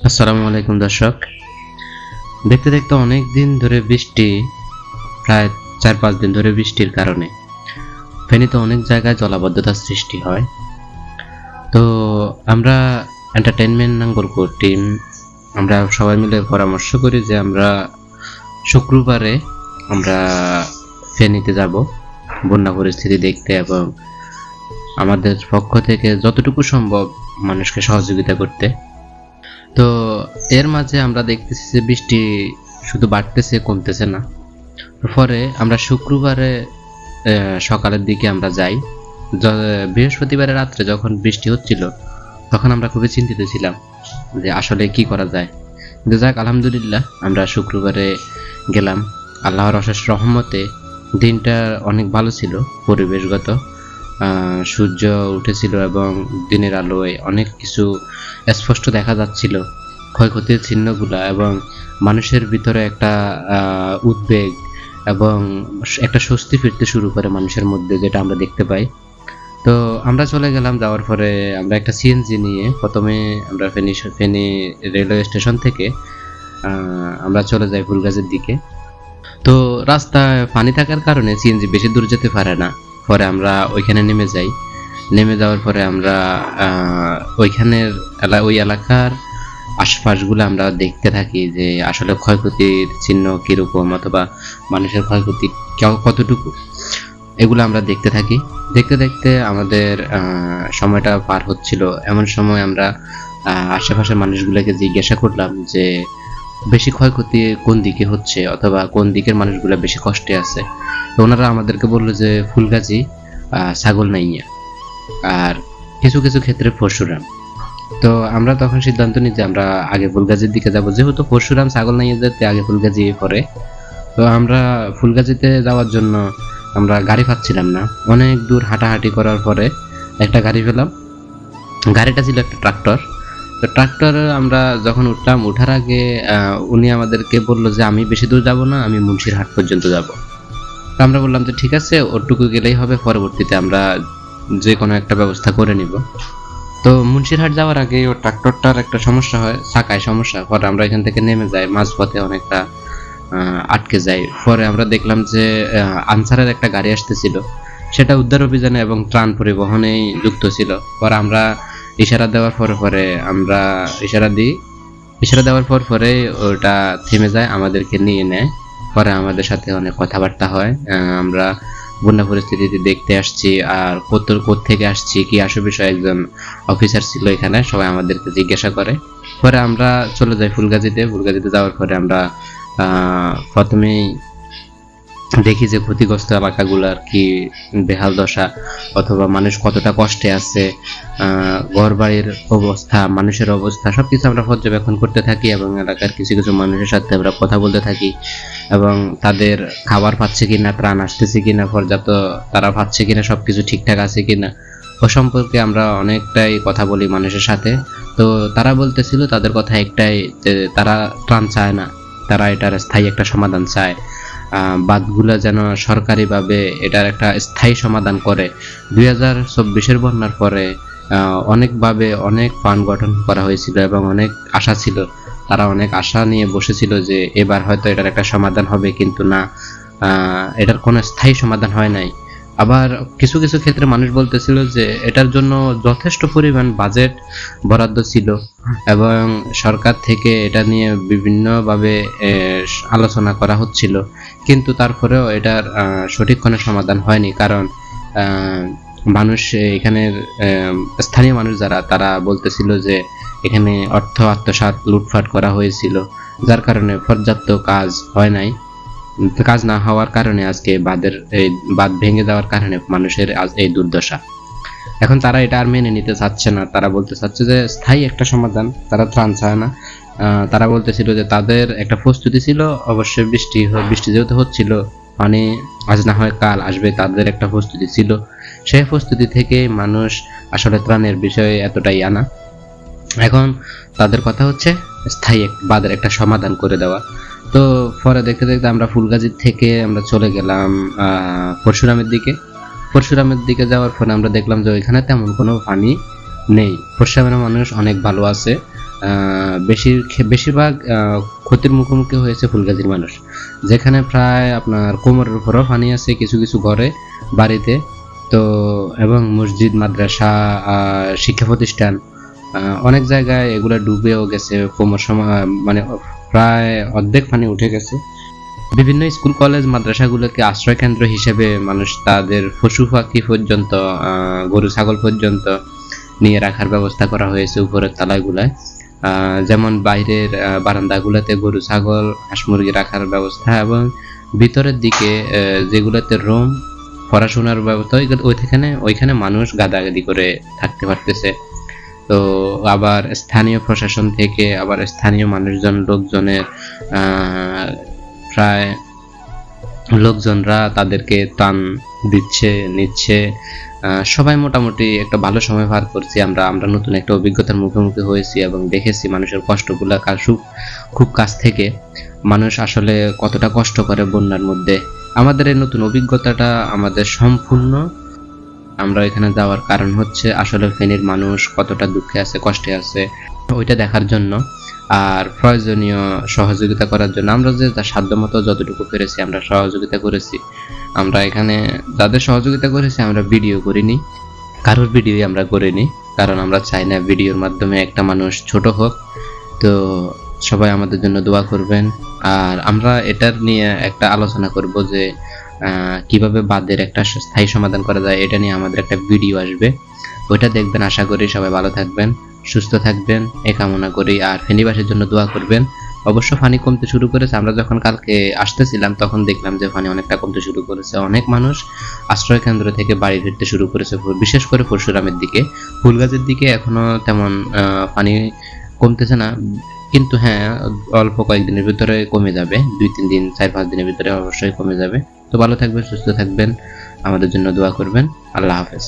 আসসালামু আলাইকুম দর্শক। দেখতে দেখতে অনেক দিন ধরে বৃষ্টি, প্রায় 4-5 দিন ধরে বৃষ্টির কারণে ফেনীতে অনেক জায়গায় জলাবদ্ধতার সৃষ্টি হয়। তো আমরা এন্টারটেইনমেন্ট নাঙ্গলকো টিম আমরা সবাই মিলে পরামর্শ করি যে আমরা শুক্রবারে আমরা ফেনীতে যাব বন্যা পরিস্থিতি দেখতে এবং আমাদের পক্ষ থেকে যতটুকু সম্ভব মানুষকে সহযোগিতা করতে। তো এর মাঝে আমরা দেখতেছি যে বৃষ্টি শুধু বাড়তেছে, কমতেছে না। পরে আমরা শুক্রবারে সকালের দিকে আমরা যাই। বৃহস্পতিবারে রাত্রে যখন বৃষ্টি হচ্ছিল তখন আমরা খুবই চিন্তিত ছিলাম যে আসলে কি করা যায়। কিন্তু যাক, আলহামদুলিল্লাহ আমরা শুক্রবারে গেলাম। আল্লাহর অশেষ রহমতে দিনটা অনেক ভালো ছিল, পরিবেশগত সূর্য উঠেছিল এবং দিনের আলোয় অনেক কিছু স্পষ্ট দেখা যাচ্ছিল, ক্ষয়ক্ষতির চিহ্নগুলা, এবং মানুষের ভিতরে একটা উদ্বেগ এবং একটা স্বস্তি ফিরতে শুরু করে মানুষের মধ্যে, যেটা আমরা দেখতে পাই। তো আমরা চলে গেলাম। যাওয়ার পরে আমরা একটা সিএনজি নিয়ে প্রথমে আমরা ফেনী রেলওয়ে স্টেশন থেকে আমরা চলে যাই ফুলগাজীর দিকে। তো রাস্তায় পানি থাকার কারণে সিএনজি বেশি দূর যেতে পারে না। পরে আমরা ওইখানে নেমে যাই। নেমে যাওয়ার পরে আমরা ওই এলাকার আশপাশগুলো আমরা দেখতে থাকি যে আসলে ক্ষয়ক্ষতির চিহ্ন কিরকম অথবা মানুষের ক্ষয়ক্ষতি কতটুকু, এগুলো আমরা দেখতে থাকি। দেখতে দেখতে আমাদের সময়টা পার হচ্ছিল। এমন সময় আমরা আশেপাশের মানুষগুলোকে জিজ্ঞাসা করলাম যে বেশি ক্ষয়ক্ষতি কোন দিকে হচ্ছে অথবা কোন দিকের মানুষগুলো বেশি কষ্টে আছে। তো ওনারা আমাদেরকে বললো যে ফুলগাজী, ছাগলনাইয়া, আর কিছু কিছু ক্ষেত্রে পরশুরাম। তো আমরা তখন সিদ্ধান্ত নিই যে আমরা আগে ফুলগাজীর দিকে যাব, যেহেতু পরশুরাম ছাগলনাইয়া যেতে আগে ফুলগাজী পরে। তো আমরা ফুলগাজীতে যাওয়ার জন্য আমরা গাড়ি পাচ্ছিলাম না। অনেক দূর হাঁটাহাঁটি করার পরে একটা গাড়ি পেলাম। গাড়িটা ছিল একটা ট্রাক্টর। তো ট্রাক্টর আমরা যখন উঠলাম, উঠার আগে উনি আমাদেরকে বললো যে আমি বেশি দূর যাব না, আমি মুন্সিরহাট পর্যন্ত যাব। তো আমরা বললাম যে ঠিক আছে, ওটুকু গেলেই হবে, পরবর্তীতে আমরা যে কোনো একটা ব্যবস্থা করে নিব। তো মুন্সিরহাট যাওয়ার আগে ও ট্রাক্টরটার একটা সমস্যা হয়, চাকায় সমস্যা। পরে আমরা এখান থেকে নেমে যাই, মাঝপথে অনেকটা আটকে যাই। পরে আমরা দেখলাম যে আনসারের একটা গাড়ি আসতেছিল, সেটা উদ্ধার অভিযানে এবং ত্রাণ পরিবহনেই যুক্ত ছিল। পরে আমরা ইশারা দেওয়ার পরে আমরা ইশারা দেওয়ার পরে ওটা থেমে যায়, আমাদেরকে নিয়ে নেয়। পরে আমাদের সাথে অনেক কথাবার্তা হয়। আমরা বন্যা পরিস্থিতি দেখতে আসছি আর কোত্থেকে আসছি, কি আসল বিষয়, একজন অফিসার ছিল এখানে, সবাই আমাদেরকে জিজ্ঞাসা করে। পরে আমরা চলে যাই ফুলগাজীতে যাওয়ার পরে আমরা প্রথমেই দেখি যে ক্ষতিগ্রস্ত এলাকাগুলোর কি বেহাল দশা অথবা মানুষ কতটা কষ্টে আছে, ঘরবাড়ির অবস্থা, মানুষের অবস্থা, সবকিছু আমরা পর্যবেক্ষণ করতে থাকি এবং এলাকার কিছু কিছু মানুষের সাথে আমরা কথা বলতে থাকি এবং তাদের খাবার পাচ্ছে কিনা, ত্রাণ আসতেছে কিনা, পর্যাপ্ত তারা পাচ্ছে কিনা, সবকিছু ঠিকঠাক আছে কিনা, ও সম্পর্কে আমরা অনেকটাই কথা বলি মানুষের সাথে। তো তারা বলতেছিল তাদের কথা একটাই, যে তারা ত্রাণ চায় না, তারা এটার স্থায়ী একটা সমাধান চায়। বাঁধগুলো যেন সরকারিভাবে এটার একটা স্থায়ী সমাধান করে। 2024-এর বন্যার পরে অনেকভাবে অনেক ফান্ড গঠন করা হয়েছিল এবং অনেক আশা ছিল, তারা অনেক আশা নিয়ে বসেছিল যে এবার হয়তো এটার একটা সমাধান হবে, কিন্তু না, এটার কোনো স্থায়ী সমাধান হয় নাই। আবার কিছু কিছু ক্ষেত্রে মানুষ বলতেছিল যে এটার জন্য যথেষ্ট পরিমাণ বাজেট বরাদ্দ ছিল এবং সরকার থেকে এটা নিয়ে বিভিন্নভাবে আলোচনা করা হচ্ছিল, কিন্তু তারপরেও এটার সঠিক কোনো সমাধান হয়নি। কারণ মানুষ, এখানের স্থানীয় মানুষ যারা, তারা বলতেছিল যে এখানে অর্থ আত্মসাৎ, লুটপাট করা হয়েছিল, যার কারণে পর্যাপ্ত কাজ হয় নাই। কাজ না হওয়ার কারণে আজকে বাঁধ ভেঙে যাওয়ার কারণে মানুষের আজ এই দুর্দশা। এখন তারা এটা আর মেনে নিতে চাচ্ছে না, তারা বলতে চাচ্ছে যে স্থায়ী একটা সমাধান, তারা ত্রাণ চায় না। তারা বলতেছিল যে তাদের একটা প্রস্তুতি ছিল, অবশ্যই বৃষ্টি যেহেতু হচ্ছিল, মানে আজ না হয় কাল আসবে, তাদের একটা প্রস্তুতি ছিল। সেই প্রস্তুতি থেকে মানুষ আসলে ত্রাণের বিষয়ে এতটাই আনা। এখন তাদের কথা হচ্ছে স্থায়ী বাঁধের একটা সমাধান করে দেওয়া। তো পরে দেখতে দেখতে আমরা ফুলগাজী থেকে আমরা চলে গেলাম পরশুরামের দিকে যাওয়ার পরে আমরা দেখলাম যে ওইখানে তেমন কোনো পানি নেই। পরশুরামের মানুষ অনেক ভালো আছে, বেশিরভাগ ক্ষতির মুখোমুখি হয়েছে ফুলগাজীর মানুষ, যেখানে প্রায় আপনার কোমরের উপরও পানি আছে কিছু কিছু ঘরে, বাড়িতে। তো এবং মসজিদ, মাদ্রাসা, শিক্ষা প্রতিষ্ঠান, অনেক জায়গায় এগুলো ডুবেও গেছে, কোমর সময় মানে প্রায় অর্ধেক পানি উঠে গেছে। বিভিন্ন স্কুল কলেজ মাদ্রাসাগুলোকে আশ্রয় কেন্দ্র হিসেবে মানুষ তাদের পশু পাখি পর্যন্ত, গরু ছাগল পর্যন্ত নিয়ে রাখার ব্যবস্থা করা হয়েছে উপরের তলাগুলায়। যেমন বাইরের বারান্দাগুলোতে গরু ছাগল হাঁস মুরগি রাখার ব্যবস্থা, এবং ভিতরের দিকে যেগুলোতে রুম, পড়াশোনার ব্যবস্থা, ওইখানে মানুষ গাদাগাদি করে থাকতে পারতেছে। তো আবার স্থানীয় প্রশাসন থেকে, আবার স্থানীয় লোকজনের প্রায় লোকজনরা তাদেরকে ত্রাণ নিচ্ছে। সবাই মোটামুটি একটা ভালো সময় পার করছি। আমরা নতুন একটা অভিজ্ঞতার মুখোমুখি হয়েছি এবং দেখেছি মানুষের কষ্টগুলা খুব কাছ থেকে, মানুষ আসলে কতটা কষ্ট করে বন্যার মধ্যে। আমাদের এই নতুন অভিজ্ঞতাটা আমাদের সম্পূর্ণ, আমরা এখানে যাওয়ার কারণ হচ্ছে আসলে ফেনীর মানুষ কতটা দুঃখে আছে, কষ্টে আছে, ওইটা দেখার জন্য আর প্রয়োজনীয় সহযোগিতা করার জন্য। আমরা যে সাধ্যমতো যতটুকু পেরেছি আমরা সহযোগিতা করেছি। আমরা এখানে যাদের সহযোগিতা করেছি আমরা ভিডিও করিনি, কারোর ভিডিও আমরা করিনি, কারণ আমরা চাই না ভিডিওর মাধ্যমে একটা মানুষ ছোট হোক। তো সবাই আমাদের জন্য দোয়া করবেন। আর আমরা এটার নিয়ে একটা আলোচনা করব যে কিভাবে বাঁধের একটা স্থায়ী সমাধান করা যায়, এটা নিয়ে আমাদের একটা ভিডিও আসবে, ওইটা দেখবেন। আশা করি সবাই ভালো থাকবেন, সুস্থ থাকবেন, এই কামনা করি। আর ফেনীবাসীর জন্য দোয়া করবেন। অবশ্য পানি কমতে শুরু করেছে, আমরা যখন কালকে আসতেছিলাম তখন দেখলাম যে পানি অনেকটা কমতে শুরু করেছে। অনেক মানুষ আশ্রয় কেন্দ্র থেকে বাড়ি ফিরতে শুরু করেছে, বিশেষ করে পরশুরামের দিকে। ফুলগাজীর দিকে এখনো তেমন পানি কমতেছে না, কিন্তু হ্যাঁ অল্প কয়েকদিনের ভিতরে কমে যাবে, 2-3 দিন 4-5 দিনের ভিতরে অবশ্যই কমে যাবে। তো ভালো থাকবেন, সুস্থ থাকবেন, আমাদের জন্য দোয়া করবেন। আল্লাহ হাফেজ।